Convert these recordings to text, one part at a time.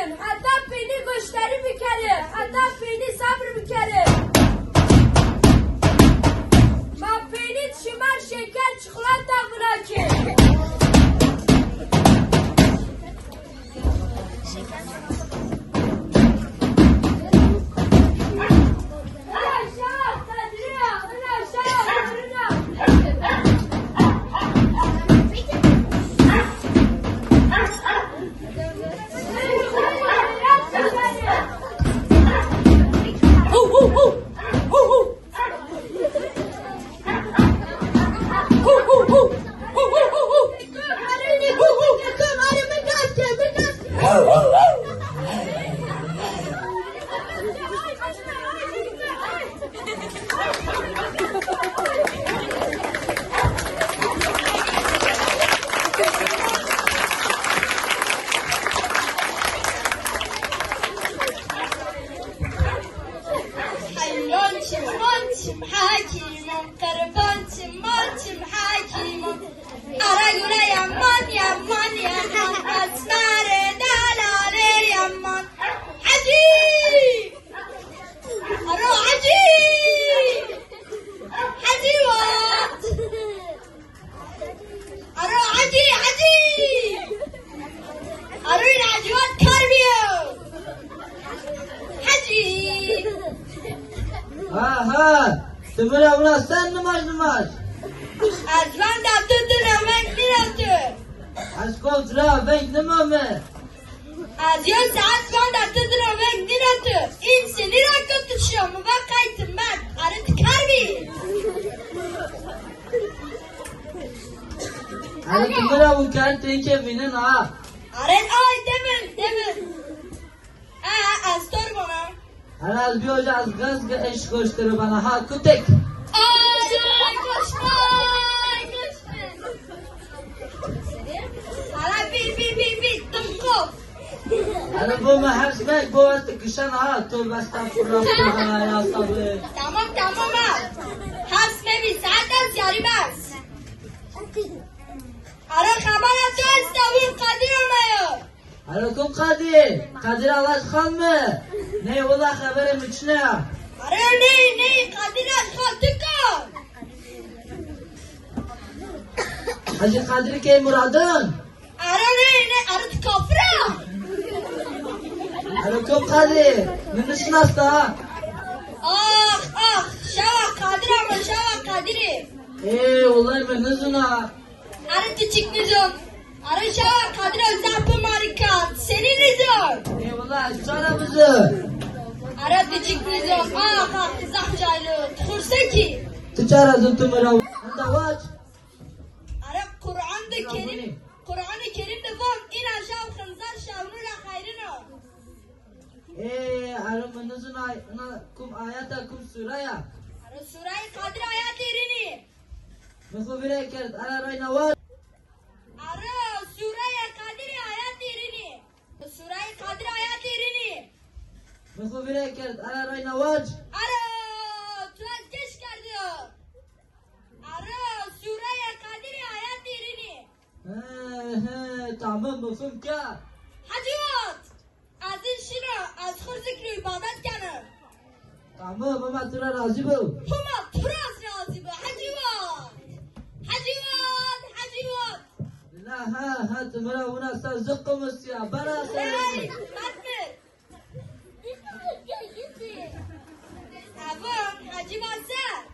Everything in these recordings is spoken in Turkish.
میکنیم، حتی پیلی گشتری میکنیم، حتی پیلی صبر میکنیم. ما پیلی شمار شکر چکولات براکیم. Tümüre ulaşsan nımaş. Azvan da tutun hemen gidiyordu. Aşkol sıra ben nımamı. Azyon azvan da tutun hemen gidiyordu. İnsini rakı tutuşuyor mu? Bak kayıtım ben. Arı tıkar bir. Hani tümüre bu kentin keminin ha. Aren ay demin. Astor bana. Hani az bir hoca az gaz eş koşturu bana ha kutek. Ay koşma. Hala bir tınkop. Hani bu mehersmek bu artık kışan ha. Tövbe estağfurullah ya sabır. Tamam ha. Hasme bir zaten yarımaz. Ara kamera tu istavur kadir olmuyor. Aleyküm Kadir. Kadir Alaşkan mı? Ne ola haberim içine? Ara ne kadir aşkı tıkar. Hacı Kadir Key Murad'ın. Ara ne arı tıkafra. Aleyküm Kadir. Münüşün hasta. Ah şava kadir ama şava kadiri. Olay mı nızına? Arı küçük nizam. Arı şava kadir özelpı marikan. Senin nizam. Eyvallah çaramızı. Arı küçük nizam. Zahcaylı. Tıkırsa ki. Tıçarazın tümüre. Anda vaç. Arı Kur'an-ı Kerim de var. İn aşağı hınzar şavnura hayrına. Arı nızına kum ayata kum suraya. Arı Surayı Kadir ayat yerini. Mekubire kert ara rayna vaç. Arı Surayı Kadir ayat yerini. Surayı Kadir ayat yerini. Mekubire kert ara rayna vaç. Arı tuaz geç geldi. Arı Surayı Kadir ayat yerini. Tamam mefhum ka. Hacivat. Azin şino az hırzıklı ibadet kanı. Tamam ama tura razı bu. Huma turaz razı be. Hacivat. La tümüre una sa zıkkımız ya. Bara Hey, Fatma. Avon Hacivat sen.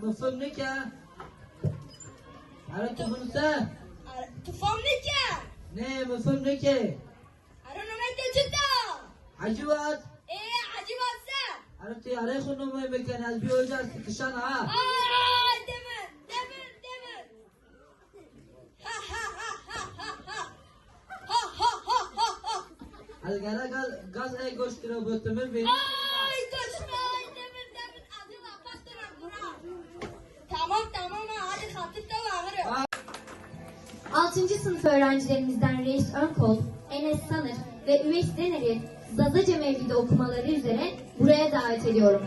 Mefhum ne ka? Ara tümün sa. Tufam ne ki? Ne mefhum ne ki? Arı numarada çıktı. Hacivat. Hacivat sen. Ara ti ara khunu mai mekan az bir hoca sıkışan ha. Ay demin. Algara gaz ay goştura bu tümür benim. Ay koşma demin adı kapattın bura. Tamam hadi katip de var. 6. sınıf öğrencilerimizden Reis Önkol, Enes Sanır ve Üveys Dener'i Zazaca Mevlidi okumaları üzere buraya davet ediyorum.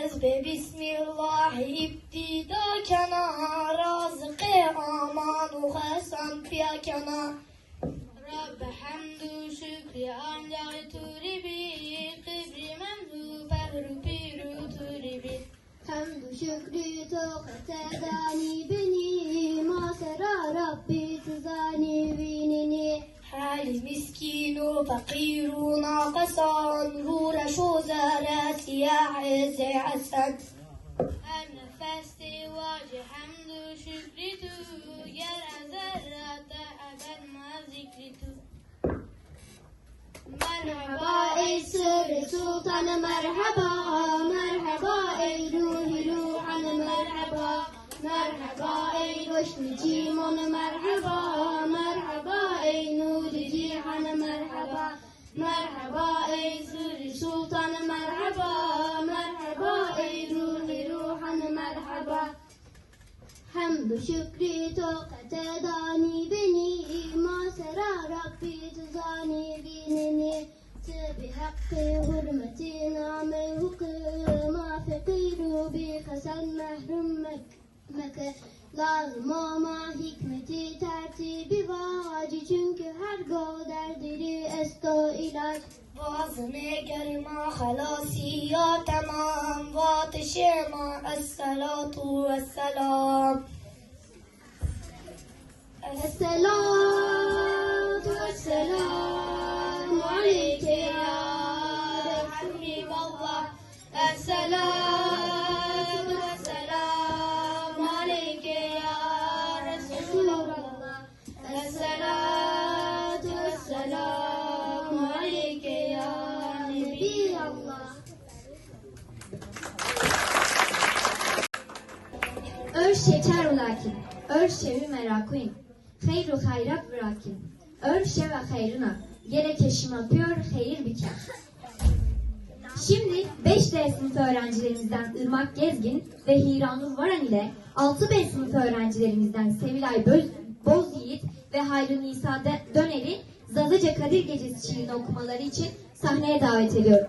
از به بسم الله ابتدا کنا رازق آمان و خسان پیا کنا رب حمد و شکر ancak turi bir kibri memdu fehru piru turi bir Hamdü şükrü tokat edani beni Masera Rabbi tuzani vinini حال مسكين وفقير ناقصان رور شو زارت يا عز عسان النفس واجه حمد وشكر تو يرى ذرات أبد ما ذكر تو Merhaba ey sırrı sultanı merhaba Merhaba ey ruhi ruhanı merhaba Merhaba ey roşni cimonı merhaba Merhaba ey nuri cihanı merhaba Merhaba ey sırrı sultanı merhaba Merhaba ey ruhi ruhanı merhaba Hamdü şükrü tokat edani beni Masera Rabbi tuzani binini Tabi hakkı hürmeti name hukı Ma fekiru bika sen mehrum meke Lazım ama hikmeti tertibi vaci Çünkü her go derdiri esto ilaç Boğazını gelme halasi ya tamam Vatışıma esselatu vesselam Esselatu vesselamu aleyke ya Habiballah Esselatu vesselamu aleyke ya Resulallah Esselatu vesselamu aleyke ya Nebiyallah Ör şeker ulakin, ör şevi merakuyim, hayru hayrat bırakin, ör şeve hayrına, gerek eşim yapıyor, hayır biter. Şimdi 5D sınıf öğrencilerimizden Irmak Gezgin ve Hiranur Varan ile 6B sınıf öğrencilerimizden Sevilay Bozyiğit ve Hayri Nisa Döner'i Zazaca Kadir Gecesi şiirini okumaları için sahneye davet ediyorum.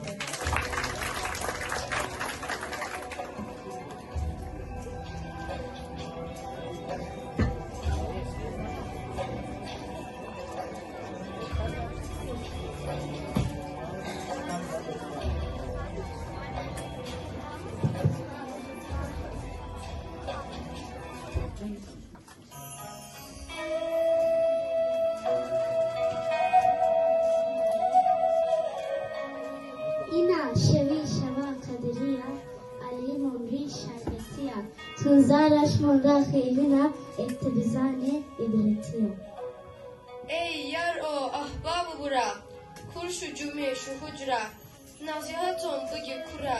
İna şevi şeva kaderiya, alimun ri şerbetiya, tuzaraş murda hayrına, ettibizane ibretiya. Ey yar o ahbabı bura, kur şu cümle şu hucra, nasihaton bıgı kura,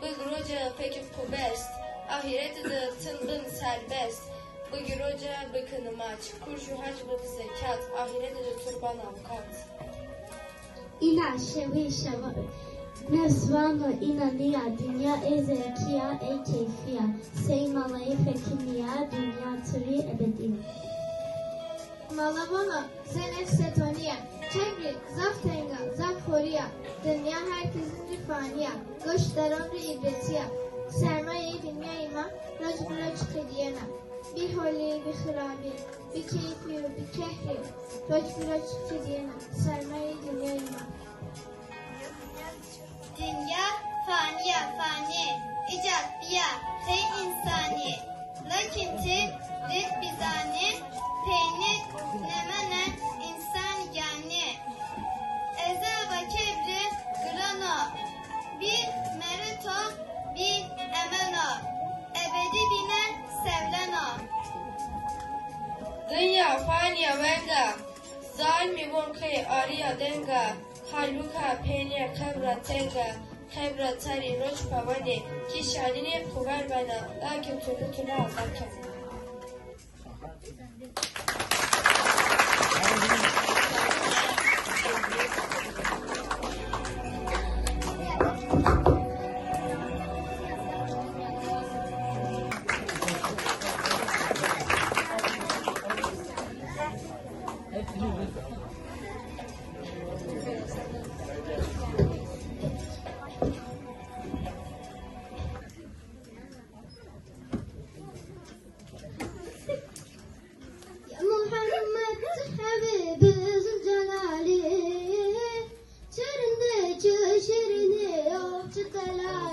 bıg roca peki kubest, ahireti de tılbın serbest, bıgı roca bıkını maç, kur şu hac bıg zekat, ahireti de turban avukat. İna şevi şeva, nesvano inaniya, dünya ezekiya, keyfiya, seymalayı fekimiya, dünya turi ebediya. Malabona, zenef setoniya, çevri, zaf tenga, zaf horiya, dünya herkesin rifaniya, goş daramri ibretiya, sermaye dünya ima, racbura çıkadiyena, bir holi, bir hırabi, bir keyfi, bir kehri, racbura çıkadiyena, sermaye dünya ima. Dünya faniye fani, icat biya, hey insani, lakinti rit bizani, peynir nemene insan yani. Eze ve kebri grano, bir merito, bir emeno, ebedi bine sevleno. Dünya faniya venga, zalmi vonke arya denga, haluka penya kabra tenga, kabra tari roç pavani, kişanini kuver bana, lakin türlü türlü aldakken. چه تلاش